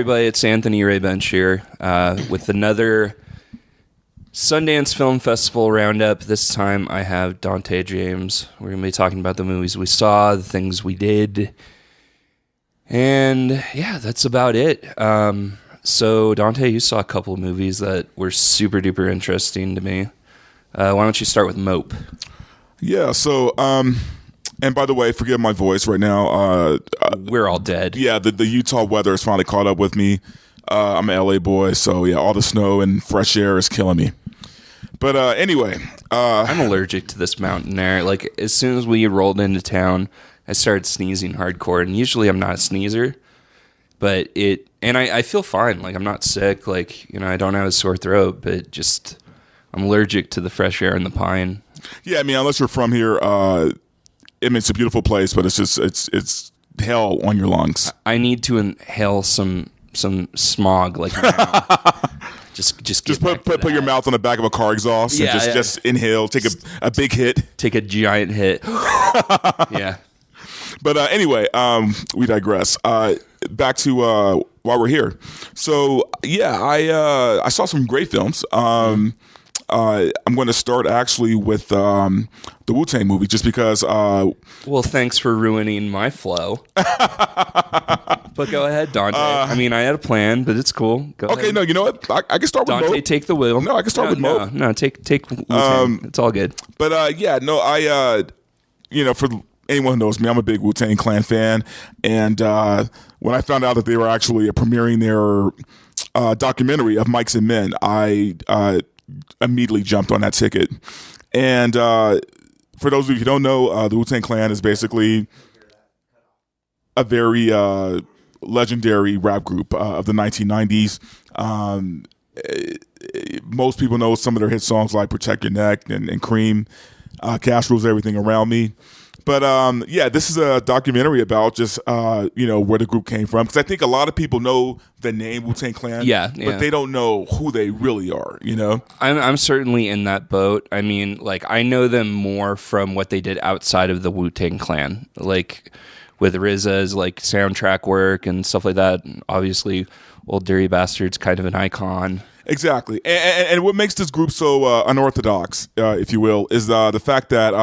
everybody, it's Anthony Raybench here with another Sundance Film Festival roundup. This time I have Dante James. We're going to be talking about the movies we saw, the things we did, and yeah, that's about it. So Dante, you saw a couple of movies that were super duper interesting to me. Why don't you start with Mope? Yeah, so, and by the way, forgive my voice right now. We're all dead. Yeah, the Utah weather has finally caught up with me. I'm an LA boy, so yeah, all the snow and fresh air is killing me. But anyway. I'm allergic to this mountain air. Like, as soon as we rolled into town, I started sneezing hardcore, and usually I'm not a sneezer. But I feel fine. Like, I'm not sick. Like, you know, I don't have a sore throat, but just I'm allergic to the fresh air and the pine. Yeah, I mean, unless you're from here, I mean, it's a beautiful place, but it's just it's hell on your lungs. I need to inhale some smog, like now. just put your mouth on the back of a car exhaust and just inhale, take a big hit, take a giant hit. Yeah. But anyway, we digress. Back to why we're here. So yeah, I saw some great films. I'm going to start actually with the Wu-Tang movie, just because. Well, thanks for ruining my flow. But go ahead, Dante. I mean, I had a plan, but it's cool. Go ahead. No, you know what? I can start with Dante, Mope. take the wheel. No, I can start with Mope. No, take Wu-Tang. It's all good. But yeah, no, for anyone who knows me, I'm a big Wu-Tang Clan fan, and when I found out that they were actually premiering their documentary of Mics and Men, I immediately jumped on that ticket. And for those of you who don't know, the Wu-Tang Clan is basically a very legendary rap group of the 1990s. Most people know some of their hit songs like Protect Your Neck and Cream, Cash Rules Everything Around Me. But yeah, this is a documentary about just where the group came from, because I think a lot of people know the name Wu-Tang Clan, but they don't know who they really are. You know, I'm certainly in that boat. I mean, like, I know them more from what they did outside of the Wu-Tang Clan, like with RZA's like soundtrack work and stuff like that. Obviously, Old Dirty Bastard's kind of an icon. Exactly, and what makes this group so unorthodox, if you will, is the fact that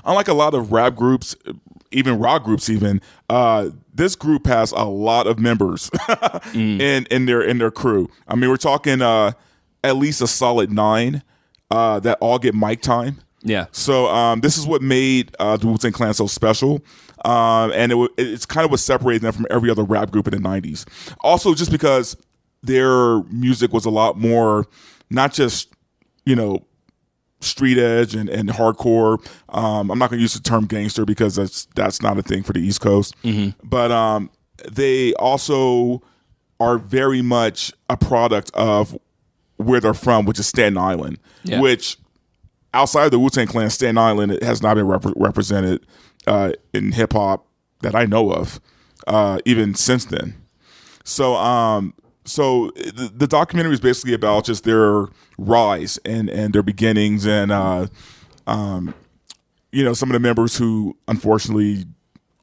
unlike a lot of rap groups, even rock groups, this group has a lot of members in their crew. I mean, we're talking at least a solid 9 that all get mic time. Yeah. So this is what made the Wu-Tang Clan so special. And it's kind of what separated them from every other rap group in the 90s. Also, just because their music was a lot more, not just, street edge and hardcore. I'm not going to use the term gangster because that's not a thing for the East Coast. Mm-hmm. But they also are very much a product of where they're from, which is Staten Island, which outside of the Wu-Tang Clan, Staten Island, it has not been represented in hip hop that I know of, even since then. So the documentary is basically about just their rise and their beginnings, and some of the members who unfortunately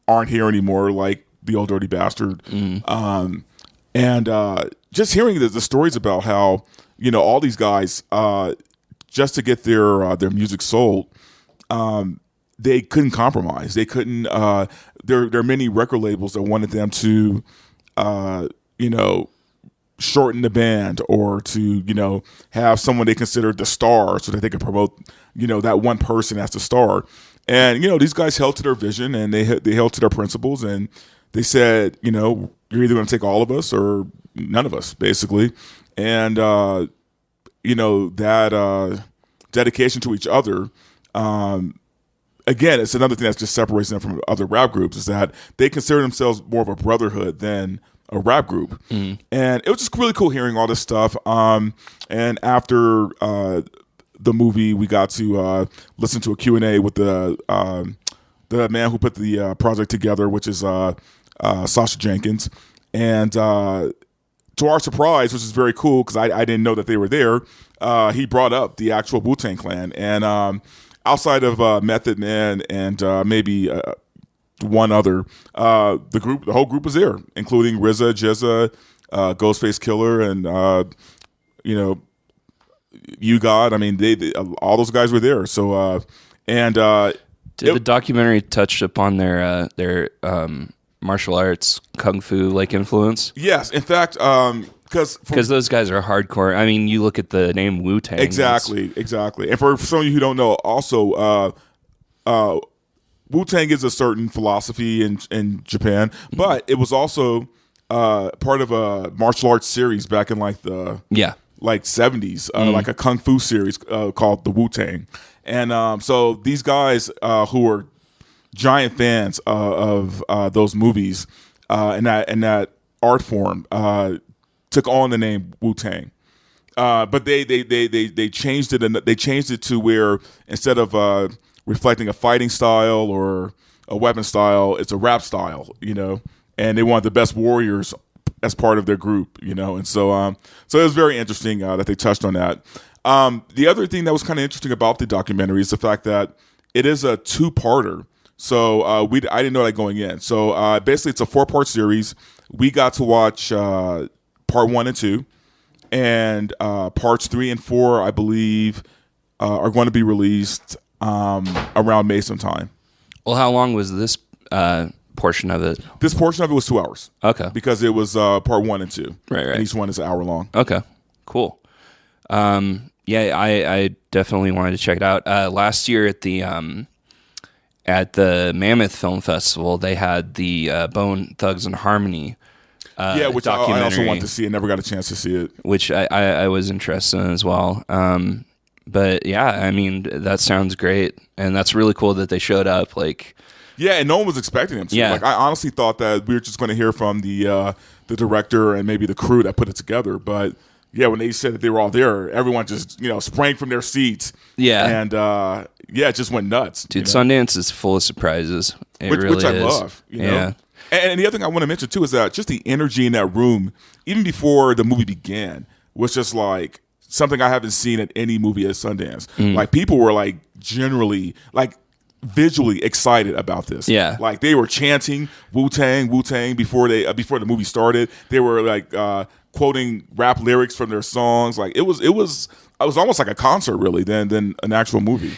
aren't here anymore, like the Old Dirty Bastard, and just hearing the stories about how all these guys just to get their music sold, they couldn't compromise. They couldn't. There are many record labels that wanted them to, shorten the band, or to have someone they considered the star so that they could promote that one person as the star. And these guys held to their vision, and they held to their principles, and they said, you're either going to take all of us or none of us, basically. And that dedication to each other, again, it's another thing that just separates them from other rap groups, is that they consider themselves more of a brotherhood than a rap group. And it was just really cool hearing all this stuff. And after the movie, we got to listen to a Q&A with the man who put the project together, which is Sasha Jenkins. And to our surprise, which is very cool because I didn't know that they were there, he brought up the actual Wu-Tang Clan. And outside of Method Man and maybe one other, the whole group was there, including RZA, Jizza, Ghostface Killer, and You God. I mean, they all those guys were there. So did the documentary touch upon their martial arts kung fu like influence? Yes, in fact, because those guys are hardcore. I mean, you look at the name Wu-Tang. Exactly. And for some of you who don't know, also Wu-Tang is a certain philosophy in Japan, but it was also part of a martial arts series back in like the 70s, like a kung fu series called the Wu-Tang. And so these guys who were giant fans of those movies and that art form took on the name Wu-Tang. But they changed it, and they changed it to where instead of reflecting a fighting style or a weapon style, it's a rap style, and they wanted the best warriors as part of their group, and so it was very interesting that they touched on that. The other thing that was kind of interesting about the documentary is the fact that it is a two-parter. So I didn't know that going in. So basically, it's a 4-part series. We got to watch part 1 and 2, and parts 3 and 4, I believe, are going to be released around May sometime. Well, how long was this portion of it? This portion of it was 2 hours. Okay. Because it was part 1 and 2. Right. And each one is an hour long. Okay, cool. I definitely wanted to check it out. Last year at the Mammoth Film Festival, they had the Bone Thugs and Harmony which I also want to see. I never got a chance to see it. Which I was interested in as well. But yeah, I mean, that sounds great. And that's really cool that they showed up. Yeah, and no one was expecting them to. Yeah. I honestly thought that we were just going to hear from the director and maybe the crew that put it together. But yeah, when they said that they were all there, everyone just sprang from their seats. Yeah, and it just went nuts. Dude, Sundance is full of surprises. Which I love. Yeah. And the other thing I want to mention too is that just the energy in that room, even before the movie began, was just like something I haven't seen at any movie at Sundance. Like people were generally visually excited about this. Yeah. They were chanting Wu-Tang before the movie started. They were quoting rap lyrics from their songs. It was almost like a concert really than an actual movie.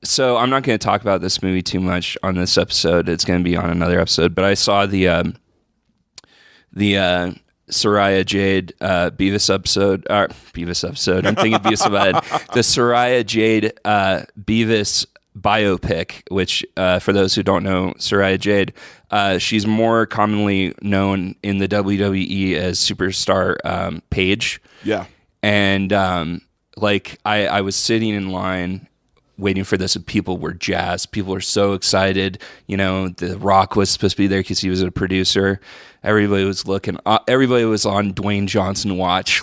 So I'm not going to talk about this movie too much on this episode. It's going to be on another episode. But I saw the Soraya Jade Beavis episode. Beavis episode. I'm thinking Beavis about it. The Soraya Jade Beavis biopic, which for those who don't know Soraya Jade, she's more commonly known in the WWE as Superstar Paige. Yeah. And I was sitting in line waiting for this, and people were jazzed. People were so excited. The Rock was supposed to be there because he was a producer. Everybody was looking. Everybody was on Dwayne Johnson watch,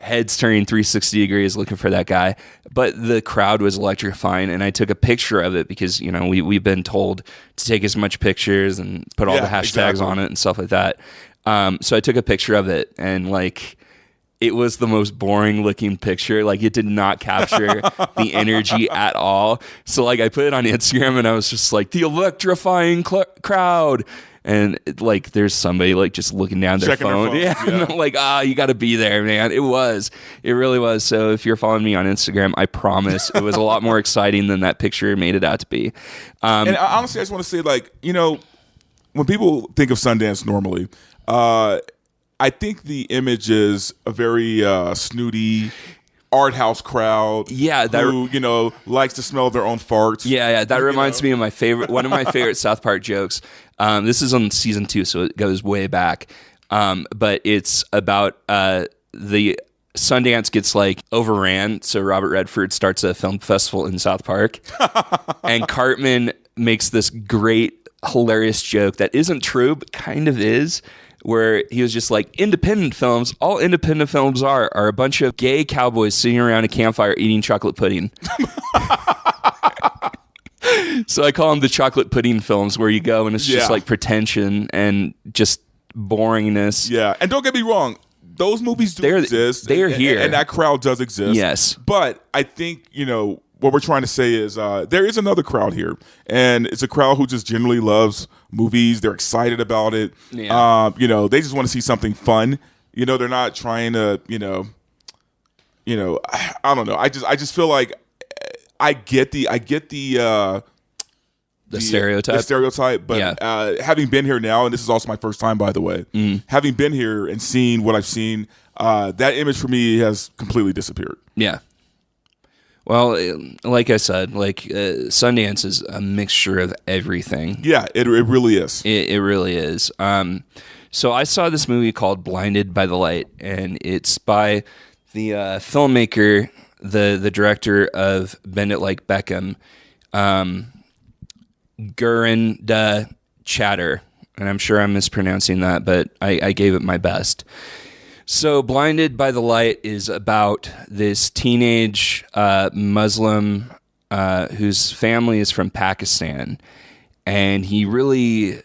heads turning 360 degrees looking for that guy. But the crowd was electrifying, and I took a picture of it because we've been told to take as much pictures and put all the hashtags on it and stuff like that. So I took a picture of it, and it was the most boring looking picture. It did not capture the energy at all. So I put it on Instagram, and I was just the electrifying crowd. And there's somebody just looking down their phone. Yeah. And I'm you got to be there, man. It really was. So if you're following me on Instagram, I promise it was a lot more exciting than that picture made it out to be. And honestly, I just want to say, when people think of Sundance normally, I think the image is a very snooty art house crowd. Yeah, who likes to smell their own farts. Yeah. That reminds me of one of my favorite South Park jokes. This is on season 2, so it goes way back. But it's about the Sundance gets overran, so Robert Redford starts a film festival in South Park, and Cartman makes this great, hilarious joke that isn't true, but kind of is. Where he was just independent films, all independent films are a bunch of gay cowboys sitting around a campfire eating chocolate pudding. So I call them the chocolate pudding films, where you go and it's just pretension and just boringness. Yeah, and don't get me wrong, those movies exist. They're here. And that crowd does exist. Yes. But I think, what we're trying to say is there is another crowd here, and it's a crowd who just generally loves movies. They're excited about it. Yeah. They just want to see something fun. They're not trying to, I don't know. I just feel like I get the stereotype, but having been here now, and this is also my first time, by the way, having been here and seen what I've seen, that image for me has completely disappeared. Yeah. Well, like I said, Sundance is a mixture of everything. Yeah, it really is. It really is. So I saw this movie called Blinded by the Light, and it's by the filmmaker, the director of Bend It Like Beckham, Gore Chatter, and I'm sure I'm mispronouncing that, but I gave it my best. So Blinded by the Light is about this teenage Muslim whose family is from Pakistan, and his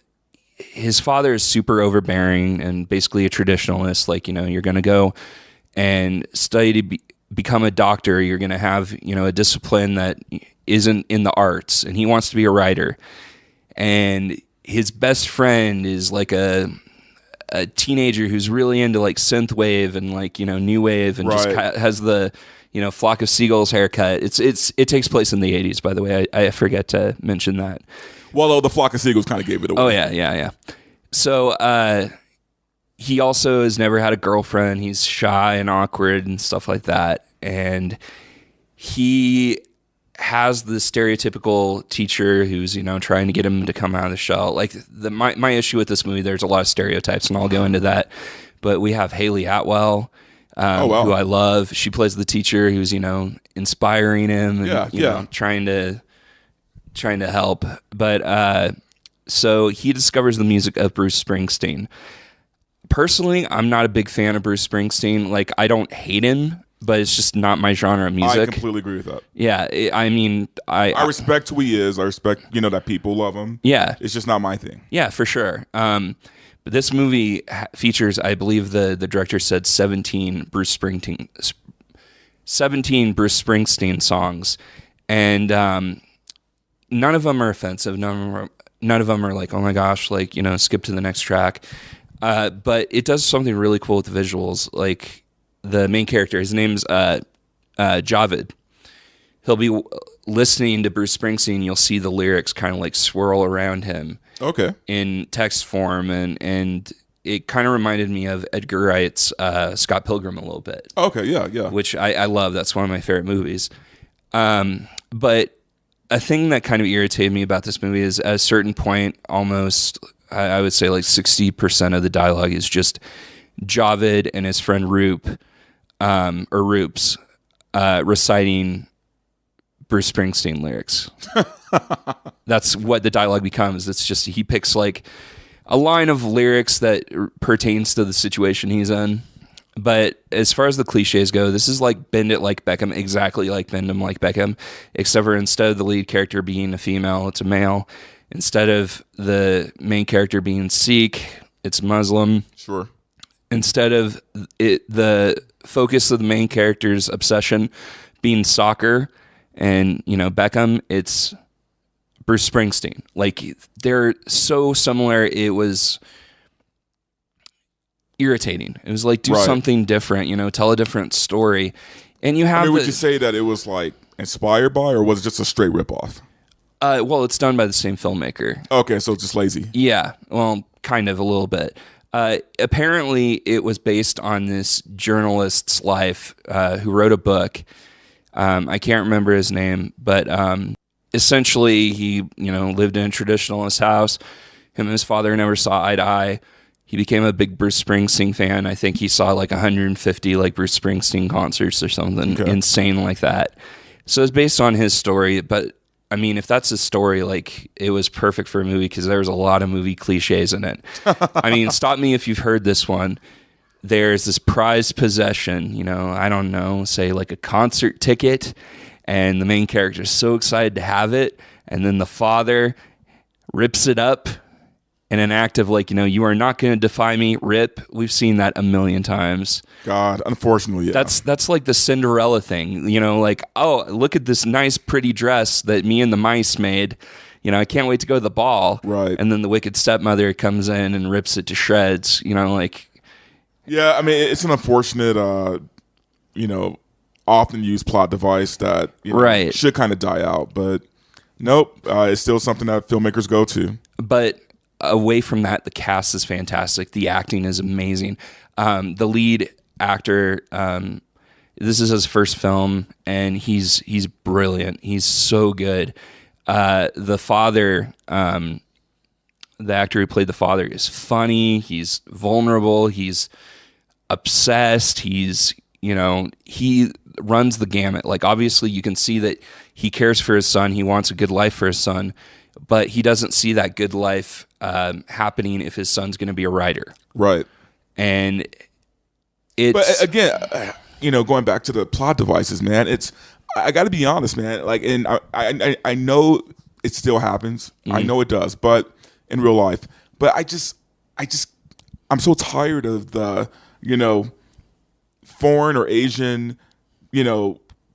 father is super overbearing and basically a traditionalist. You're going to go and study to become a doctor. You're going to have, a discipline that isn't in the arts, and he wants to be a writer. And his best friend is like a teenager who's really into synth wave and new wave, and just has the Flock of Seagulls haircut. It takes place in the 80s, by the way. I forget to mention that. Well, the Flock of Seagulls kind of gave it away. Oh yeah. So he also has never had a girlfriend. He's shy and awkward and stuff like that, and he has the stereotypical teacher who's trying to get him to come out of the shell. My issue with this movie, there's a lot of stereotypes, and I'll go into that. But we have Haley Atwell, who I love. She plays the teacher who's inspiring him and trying to help. But so he discovers the music of Bruce Springsteen. Personally, I'm not a big fan of Bruce Springsteen. I don't hate him, but it's just not my genre of music. I completely agree with that. Yeah, I respect who he is. I respect, that people love him. Yeah. It's just not my thing. Yeah, for sure. But this movie features, I believe the director said 17 Bruce Springsteen songs, and none of them are offensive. None of them are like, oh my gosh, skip to the next track. But it does something really cool with the visuals. The main character, his name's Javed. He'll be listening to Bruce Springsteen. You'll see the lyrics kind of swirl around him. Okay. In text form, and it kind of reminded me of Edgar Wright's Scott Pilgrim a little bit. Okay, yeah. Which I love. That's one of my favorite movies. But a thing that kind of irritated me about this movie is at a certain point, almost, I would say 60% of the dialogue is just Javed and his friend Roops, reciting Bruce Springsteen lyrics. That's what the dialogue becomes. It's just he picks a line of lyrics that pertains to the situation he's in. But as far as the cliches go, this is Bend It Like Beckham, exactly like Bend 'Em Like Beckham, except for instead of the lead character being a female, it's a male. Instead of the main character being Sikh, it's Muslim. Sure. Instead of the focus of the main character's obsession being soccer and, Beckham, it's Bruce Springsteen. They're so similar, it was irritating. It was do something different, tell a different story. And you have... would you say that it was inspired by, or was it just a straight ripoff? Well, it's done by the same filmmaker. Okay, so it's just lazy. Yeah, well, kind of a little bit. Apparently, it was based on this journalist's life who wrote a book. I can't remember his name, but essentially, he lived in a traditionalist house. Him and his father never saw eye to eye. He became a big Bruce Springsteen fan. I think he saw 150 Bruce Springsteen concerts or something insane like that. So it's based on his story, but if that's his story, it was perfect for a movie because there was a lot of movie cliches in it. Stop me if you've heard this one. There's this prized possession, I don't know, say a concert ticket, and the main character is so excited to have it, and then the father rips it up in an act of like, you are not going to defy me, rip. We've seen that a million times. God, unfortunately, yeah. That's like the Cinderella thing, like, oh, look at this nice, pretty dress that me and the mice made. I can't wait to go to the ball. Right. And then the wicked stepmother comes in and rips it to shreds, like. Yeah, I mean, it's an unfortunate, often used plot device that right. should kind of die out. But nope, it's still something that filmmakers go to. But away from that, the cast is fantastic. The acting is amazing. The lead actor, this is his first film, and he's brilliant. He's so good. The father, the actor who played the father, is funny. He's vulnerable. He's obsessed. He's, he runs the gamut. Like, obviously you can see that he cares for his son. He wants a good life for his son, but he doesn't see that good life happening if his son's going to be a writer. Right. And but again, going back to the plot devices, man, I got to be honest, man. Like, and I know it still happens. I know it does, but in real life. But I'm so tired of the, foreign or Asian,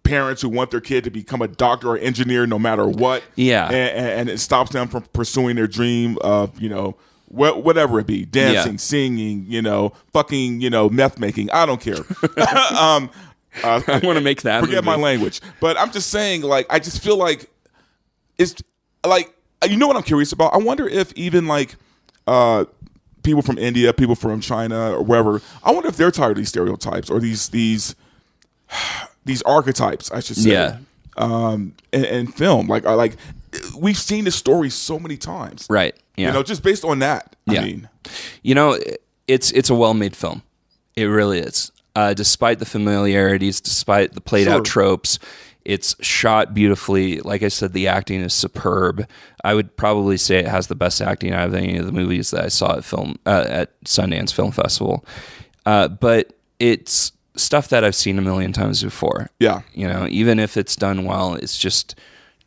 parents who want their kid to become a doctor or engineer no matter what. Yeah. And it stops them from pursuing their dream of, whatever it be, dancing, singing, fucking, meth making. I don't care. I want to make that forget movie. My language. But I'm just saying, like, I just feel like it's like, what I'm curious about? I wonder if even like people from India, people from China or wherever, I wonder if they're tired of these stereotypes or these archetypes, I should say. Yeah. And film. Like we've seen this story so many times. Right. Yeah. Just based on that. Yeah. I mean, it's a well-made film. It really is. Despite the familiarities, despite the played out tropes, it's shot beautifully. Like I said, the acting is superb. I would probably say it has the best acting out of any of the movies that I saw at Sundance Film Festival. But it's stuff that I've seen a million times before. Yeah. Even if it's done well, it's just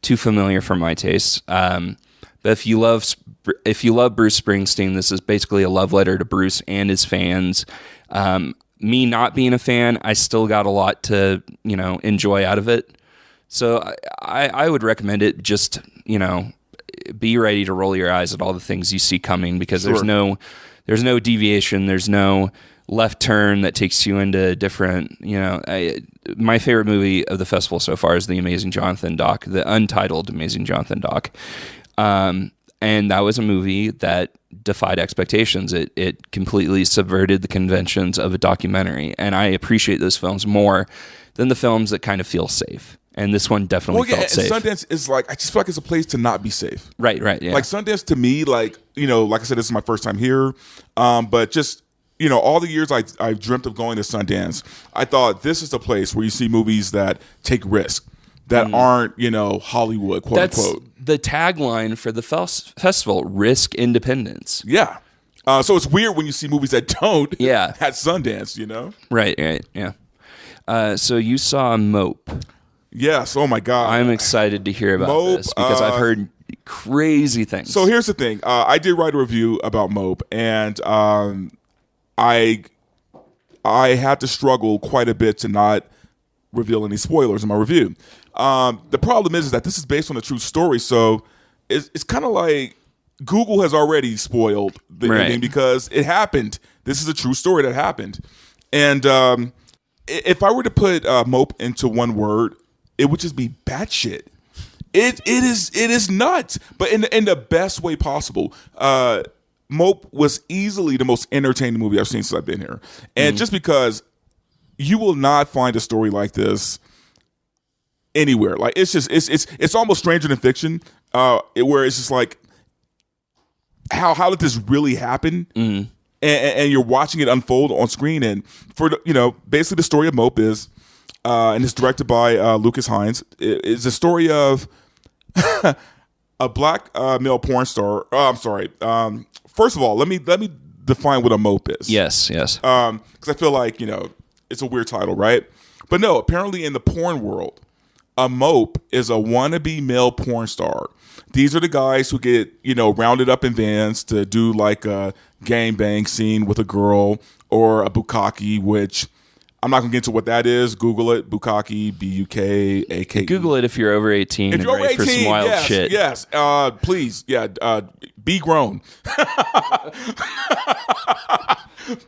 too familiar for my taste. But if you love Bruce Springsteen, this is basically a love letter to Bruce and his fans. Me not being a fan, I still got a lot to, enjoy out of it. So I would recommend it. Just, be ready to roll your eyes at all the things you see coming, because there's no deviation. There's no left turn that takes you into different, my favorite movie of the festival so far is the Amazing Jonathan doc, the Untitled Amazing Jonathan doc. And that was a movie that defied expectations. It completely subverted the conventions of a documentary. And I appreciate those films more than the films that kind of feel safe. And this one definitely felt safe. Sundance is like, I just feel like it's a place to not be safe. Right, yeah. Like Sundance to me, like, like I said, this is my first time here. But just, all the years I've dreamt of going to Sundance, I thought this is the place where you see movies that take risk, that aren't, Hollywood, quote unquote. The tagline for the festival, risk independence. Yeah. So it's weird when you see movies that don't at Sundance, Right, yeah. So you saw Mope. Yes, oh my God. I'm excited to hear about Mope, this because I've heard crazy things. So here's the thing. I did write a review about Mope, and I had to struggle quite a bit to not reveal any spoilers in my review. The problem is that this is based on a true story, so it's kind of like Google has already spoiled the ending because it happened. This is a true story that happened. And if I were to put Mope into one word, it would just be batshit. It is nuts, but in the best way possible. Mope was easily the most entertaining movie I've seen since I've been here, and just because you will not find a story like this anywhere. Like it's almost Stranger Than Fiction, where it's just like, how did this really happen? And you're watching it unfold on screen, and for basically the story of Mope is. And it's directed by Lucas Hines. It's a story of a black male porn star. I'm sorry. First of all, let me define what a mope is. Yes. Because I feel like it's a weird title, right? But no, apparently in the porn world, A mope is a wannabe male porn star. These are the guys who get, rounded up in vans to do like a gangbang scene with a girl, or a bukkake, which I'm not going to get into what that is. Google it. Bukkake, Bukake. Google it if you're over 18 if and you're over ready 18, for some wild yes, shit. Yes, please, be grown.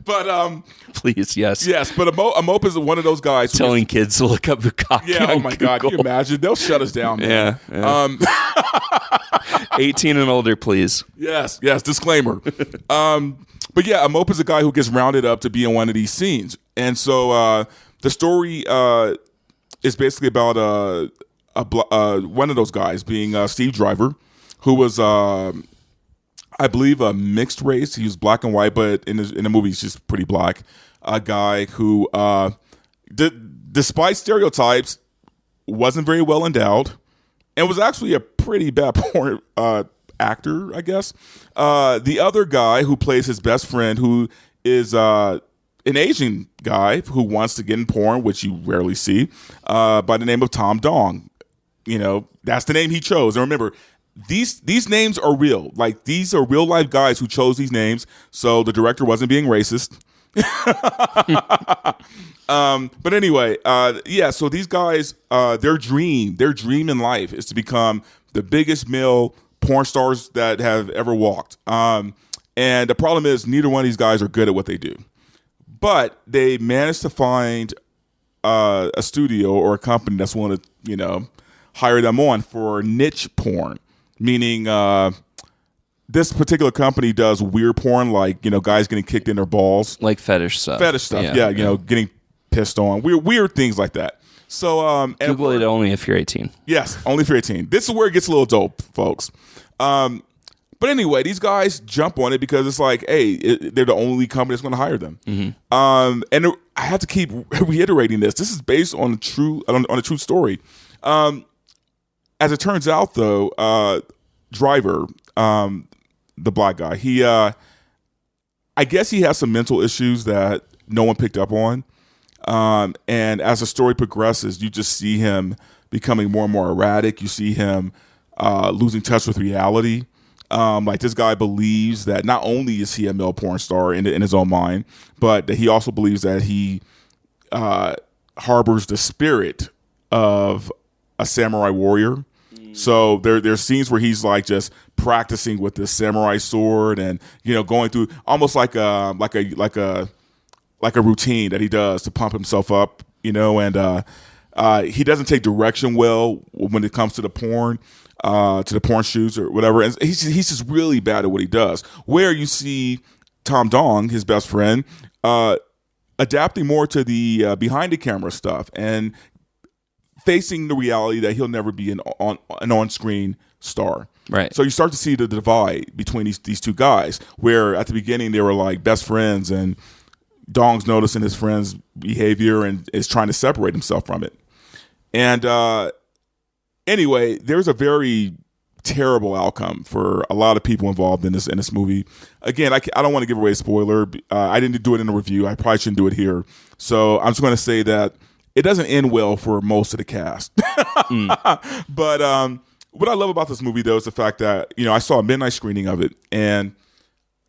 But Please, yes. yes, but a mope is one of those guys who Telling kids to look up bukkake yeah, oh on my God, can you Google. imagine? They'll shut us down, man. Yeah. 18 and older, please. Yes, disclaimer. But yeah, a mope is a guy who gets rounded up to be in one of these scenes. And so the story is basically about one of those guys being Steve Driver, who was, I believe, a mixed race. He was black and white, but in the movie, he's just pretty black. A guy who, despite stereotypes, wasn't very well endowed and was actually a pretty bad porn actor, I guess. The other guy who plays his best friend, who is an Asian guy who wants to get in porn, which you rarely see, by the name of Tom Dong. That's the name he chose. And remember, these names are real. Like, these are real life guys who chose these names, so the director wasn't being racist. But anyway, so these guys, their dream in life is to become the biggest male porn stars that have ever walked. And the problem is neither one of these guys are good at what they do. But they managed to find a studio or a company that's willing to, hire them on for niche porn, meaning this particular company does weird porn, like, guys getting kicked in their balls. Like fetish stuff. Yeah, getting pissed on. Weird things like that. So Google it only if you're 18. Yes, only if you're 18. This is where it gets a little dope, folks. But anyway, these guys jump on it because it's like, hey, they're the only company that's going to hire them. Mm-hmm. And I have to keep reiterating this. This is based on a true story. As it turns out, though, Driver, the black guy, he, I guess he has some mental issues that no one picked up on. And as the story progresses, you just see him becoming more and more erratic. You see him losing touch with reality. Like, this guy believes that not only is he a male porn star in his own mind, but that he also believes that he harbors the spirit of a samurai warrior. So there's scenes where he's like just practicing with this samurai sword and going through almost like a routine that he does to pump himself up, and he doesn't take direction well when it comes to the porn shoots or whatever. And he's just really bad at what he does. Where you see Tom Dong, his best friend, adapting more to the behind the camera stuff and facing the reality that he'll never be an on-screen star. Right. So you start to see the divide between these two guys, where at the beginning they were like best friends, and Dong's noticing his friend's behavior and is trying to separate himself from it. And anyway, there's a very terrible outcome for a lot of people involved in this movie. Again, I don't want to give away a spoiler. I didn't do it in the review. I probably shouldn't do it here. So I'm just going to say that it doesn't end well for most of the cast. But what I love about this movie, though, is the fact that, I saw a midnight screening of it, and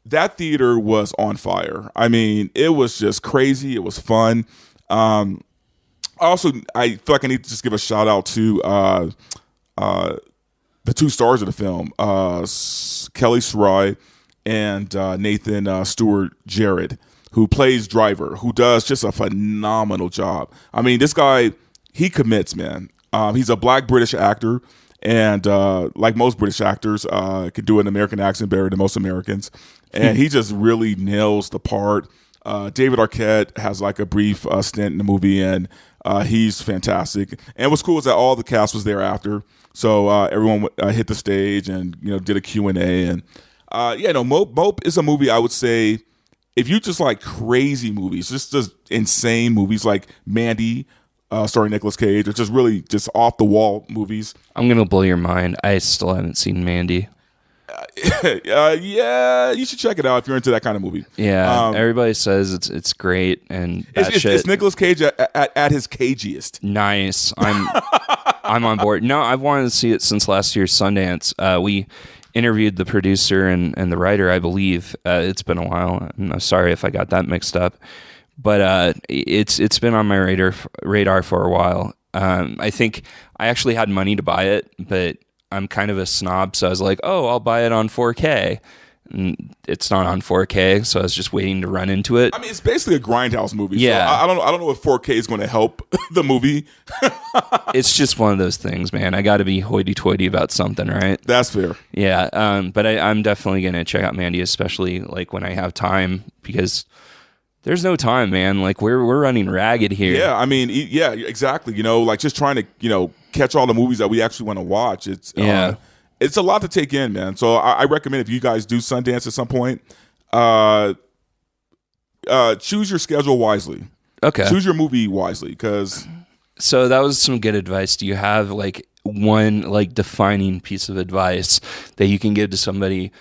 that theater was on fire. I mean, it was just crazy. It was fun. I feel like I need to just give a shout out to the two stars of the film, Kelly Sarai and Nathan Stewart Jared, who plays Driver, who does just a phenomenal job. I mean, this guy, he commits, man. He's a black British actor, and like most British actors, can do an American accent better than most Americans. And he just really nails the part. David Arquette has like a brief stint in the movie, and he's fantastic. And what's cool is that all the cast was there after. So everyone hit the stage and did a Q&A. And Mope is a movie I would say, if you just like crazy movies, just insane movies like Mandy, starring Nicolas Cage, or just really just off the wall movies. I'm gonna blow your mind. I still haven't seen Mandy. Yeah, you should check it out if you're into that kind of movie. Yeah, everybody says it's great, and it's Nicolas Cage at his cagiest. Nice. I'm on board. No, I've wanted to see it since last year's Sundance. We interviewed the producer and the writer, I believe. It's been a while. I'm sorry if I got that mixed up. But it's been on my radar for a while. I think I actually had money to buy it, but I'm kind of a snob, so I was like, oh, I'll buy it on 4K. And it's not on 4K, so I was just waiting to run into it. I mean, it's basically a grindhouse movie. Yeah. So I don't know if 4K is going to help the movie. It's just one of those things, man. I got to be hoity-toity about something, right? That's fair. Yeah, but I'm definitely going to check out Mandy, especially like when I have time, because there's no time, man. Like we're running ragged here. Yeah, I mean, yeah, exactly. You know, like just trying to, catch all the movies that we actually want to watch. It's a lot to take in, man. So I recommend if you guys do Sundance at some point, choose your schedule wisely. Okay. Choose your movie wisely, because. So that was some good advice. Do you have like one like defining piece of advice that you can give to somebody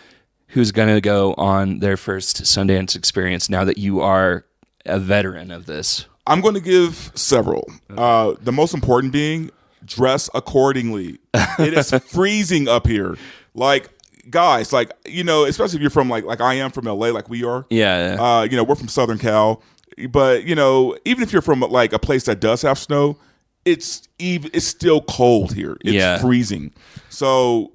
who's going to go on their first Sundance experience now that you are a veteran of this? I'm going to give several. The most important being, dress accordingly. It is freezing up here. Like, guys, like, especially if you're from like I am from LA, like we are. Yeah. We're from Southern Cal. But, even if you're from like a place that does have snow, it's still cold here. It's freezing. So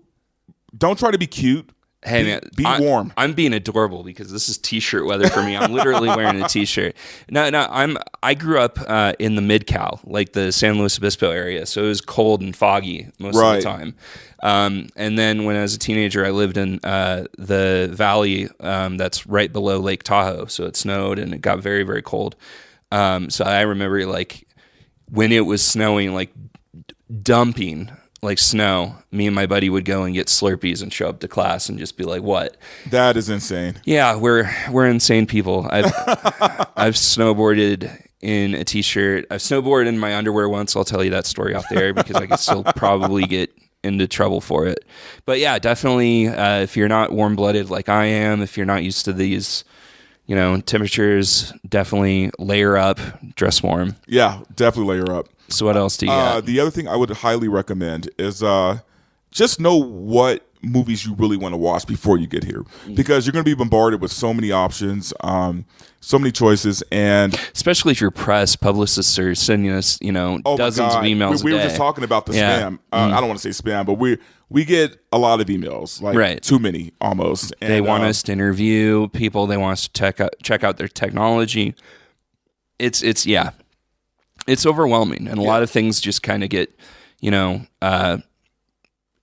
don't try to be cute. Hey, man, be warm. I'm being adorable because this is t-shirt weather for me. I'm literally wearing a t-shirt. No, I grew up in the Mid-Cal, like the San Luis Obispo area, so it was cold and foggy most of the time. And then when I was a teenager, I lived in the valley that's right below Lake Tahoe, so it snowed and it got very, very cold. So I remember like when it was snowing, like dumping like snow, me and my buddy would go and get Slurpees and show up to class and just be like, "What?" That is insane. Yeah, we're insane people. I've snowboarded in a t-shirt. I've snowboarded in my underwear once. I'll tell you that story off the air because I could still probably get into trouble for it. But yeah, definitely, if you're not warm-blooded like I am, if you're not used to these, temperatures, definitely layer up, dress warm. Yeah, definitely layer up. So what else do you got? The other thing I would highly recommend is just know what movies you really want to watch before you get here, because you're going to be bombarded with so many options, so many choices, and especially if your press publicists are sending us, dozens of emails. We were just talking about the spam. I don't want to say spam, but we get a lot of emails, like too many almost. And, they want us to interview people. They want us to check out their technology. It's overwhelming, and a lot of things just kind of get,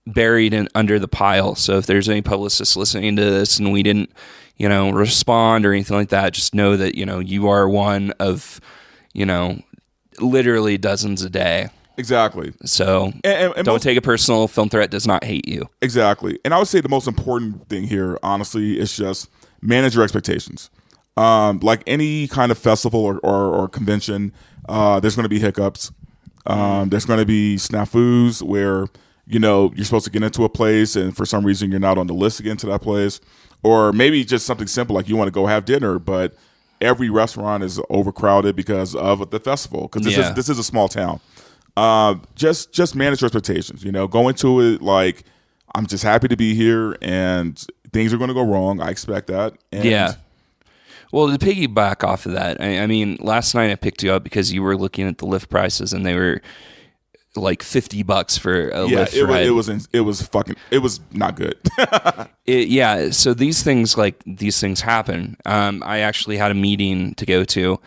buried under the pile. So if there's any publicists listening to this and we didn't, respond or anything like that, just know that, you are one of, literally dozens a day. Exactly. So and don't take it personal. Film Threat does not hate you. Exactly. And I would say the most important thing here, honestly, is just manage your expectations. Like any kind of festival or convention, there's going to be hiccups. There's going to be snafus where, you're supposed to get into a place and for some reason you're not on the list to get into that place. Or maybe just something simple like you want to go have dinner, but every restaurant is overcrowded because of the festival. Because this is a small town. Just manage your expectations. Go into it like, I'm just happy to be here and things are going to go wrong. I expect that. And well, to piggyback off of that, I mean, last night I picked you up because you were looking at the Lyft prices and they were like $50 for a Lyft ride. It was not good. So these things happen. I actually had a meeting to go to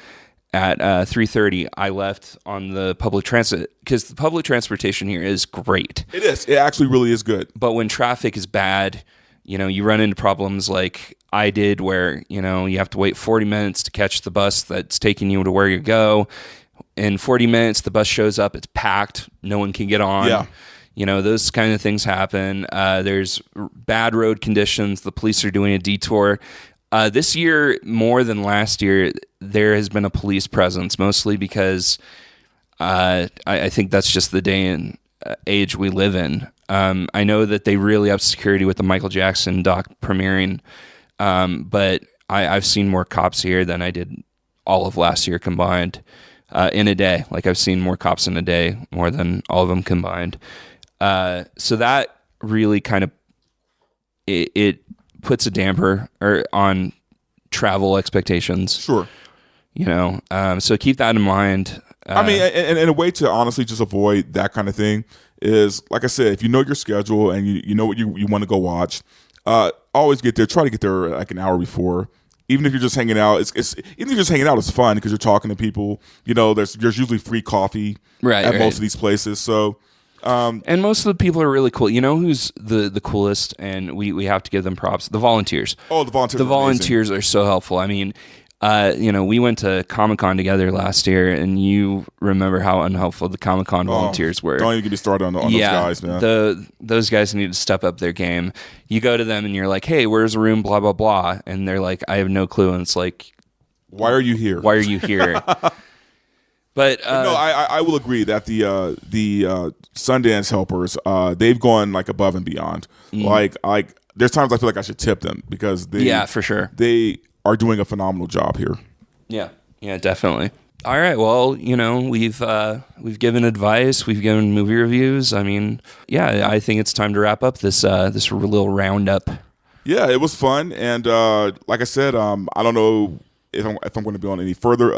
at 3:30. I left on the public transit because the public transportation here is great. It is. It actually really is good. But when traffic is bad, you run into problems like I did where, you have to wait 40 minutes to catch the bus that's taking you to where you go. In 40 minutes, the bus shows up, it's packed, no one can get on. Yeah. Those kind of things happen. There's bad road conditions. The police are doing a detour. This year, more than last year, there has been a police presence, mostly because I think that's just the day and age we live in. I know that they really upped security with the Michael Jackson doc premiering, but I've seen more cops here than I did all of last year combined. in a day. Like I've seen more cops in a day, more than all of them combined. So that really kind of it puts a damper on travel expectations. Sure. So keep that in mind. I mean, and a way to honestly just avoid that kind of thing is, like I said, if you know your schedule and you know what you want to go watch, always get there. Try to get there like an hour before. Even if you're just hanging out, it's fun because you're talking to people. There's usually free coffee at most of these places. So, and most of the people are really cool. Who's the coolest, and we have to give them props. The volunteers. Oh, the volunteers. The volunteers are so helpful. I mean, we went to Comic-Con together last year, and you remember how unhelpful the Comic-Con volunteers were. Don't even get me started on those guys, man. Those guys need to step up their game. You go to them and you're like, hey, where's the room, blah, blah, blah. And they're like, I have no clue. And it's like, why are you here? Why are you here? But no, I will agree that the Sundance helpers, they've gone like above and beyond. Like there's times I feel like I should tip them because for sure. They are doing a phenomenal job here. Yeah, definitely. All right, well, we've given advice, we've given movie reviews. I mean, I think it's time to wrap up this little roundup. Yeah, it was fun, and like I said, I don't know if I'm going to be on any further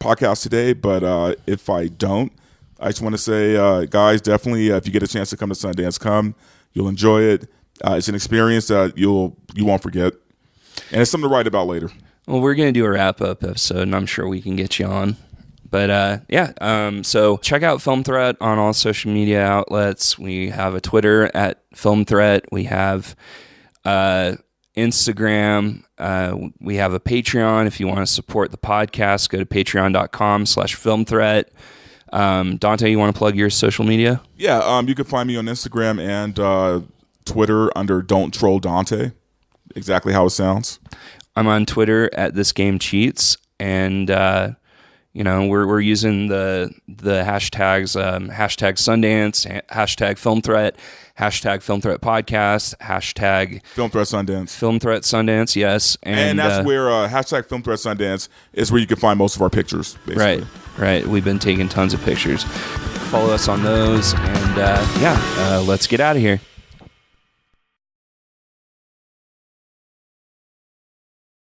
podcasts today, but if I don't, I just want to say, guys, definitely, if you get a chance to come to Sundance, come. You'll enjoy it. It's an experience that you won't forget. And it's something to write about later. Well, we're going to do a wrap-up episode, and I'm sure we can get you on. But, so check out Film Threat on all social media outlets. We have a Twitter at Film Threat. We have Instagram. We have a Patreon. If you want to support the podcast, go to patreon.com/filmthreat. Dante, you want to plug your social media? Yeah, you can find me on Instagram and Twitter under Don't Troll Dante. Exactly how it sounds. I'm on Twitter at This Game Cheats, and we're using the hashtags hashtag Sundance, hashtag Film Threat, hashtag Film Threat Podcast, hashtag Film Threat Sundance. Film Threat Sundance, yes, and that's where hashtag Film Threat Sundance is where you can find most of our pictures. Basically. Right. We've been taking tons of pictures. Follow us on those, and let's get out of here.